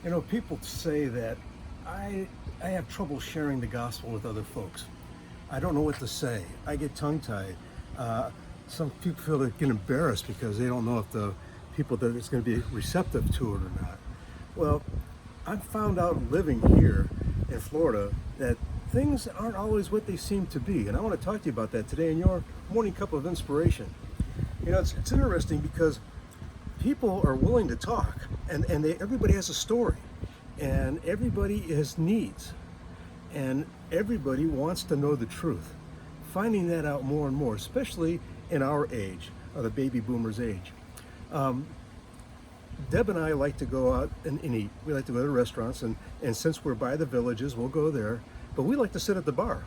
You know, people say that I have trouble sharing the gospel with other folks. I don't know what to say. I get tongue-tied. Some people feel they get embarrassed because they don't know if the people that it's going to be receptive to it or not. Well, I've found out living here in Florida that things aren't always what they seem to be. And I want to talk to you about that today in your morning cup of inspiration. You know, it's interesting because people are willing to talk, and everybody has a story, and everybody has needs, and everybody wants to know the truth. Finding that out more and more, especially in our age, or the baby boomers age. Deb and I like to go out and eat. We like to go to restaurants, and since we're by the villages, we'll go there, but we like to sit at the bar.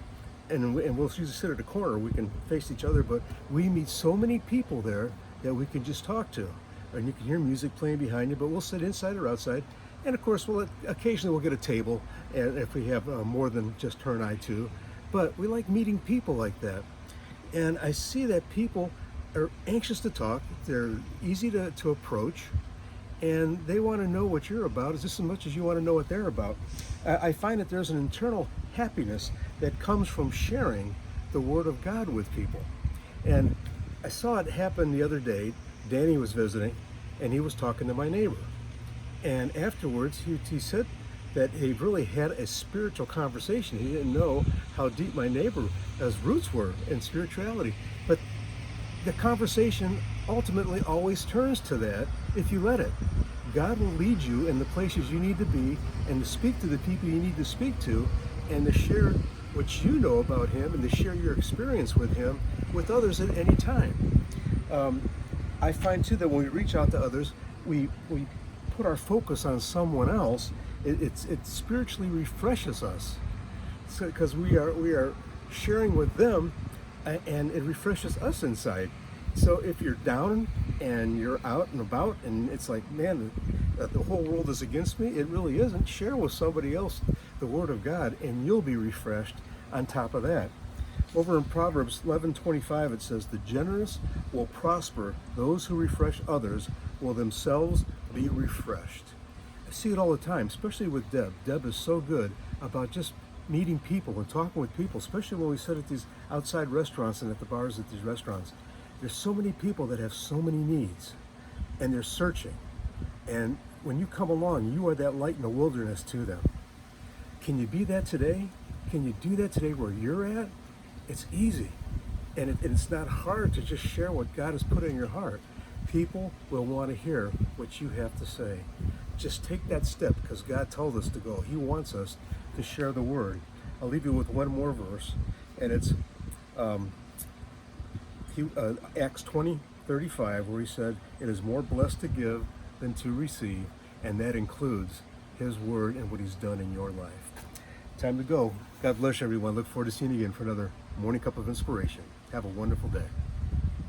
And we'll usually sit at a corner. We can face each other, but we meet so many people there that we can just talk to. And you can hear music playing behind you, but we'll sit inside or outside. And of course, occasionally we'll get a table, and if we have more than just her and I too. But we like meeting people like that. And I see that people are anxious to talk. They're easy to approach, and they want to know what you're about just as much as you want to know what they're about. I find that there's an internal happiness that comes from sharing the Word of God with people. And I saw it happen the other day. Danny was visiting, and he was talking to my neighbor. And afterwards, he said that he really had a spiritual conversation. He didn't know how deep my neighbor's roots were in spirituality. But the conversation ultimately always turns to that if you let it. God will lead you in the places you need to be, and to speak to the people you need to speak to, and to share what you know about Him, and to share your experience with Him with others at any time. I find too that when we reach out to others, we put our focus on someone else. It spiritually refreshes us, because we are sharing with them, and it refreshes us inside. So if you're down and you're out and about, and it's like, man, the whole world is against me, it really isn't. Share with somebody else the Word of God, and you'll be refreshed on top of that. Over in Proverbs 11:25, it says, "The generous will prosper. Those who refresh others will themselves be refreshed." I see it all the time, especially with Deb. Deb is so good about just meeting people and talking with people, especially when we sit at these outside restaurants and at the bars at these restaurants. There's so many people that have so many needs, and they're searching. And when you come along, you are that light in the wilderness to them. Can you be that today? Can you do that today where you're at? It's easy, and it's not hard to just share what God has put in your heart. People will want to hear what you have to say. Just take that step, because God told us to go. He wants us to share the Word. I'll leave you with one more verse, and it's Acts 20:35, where He said, "It is more blessed to give than to receive," and that includes His Word and what He's done in your life. Time to go. God bless everyone. Look forward to seeing you again for another Morning Cup of Inspiration. Have a wonderful day.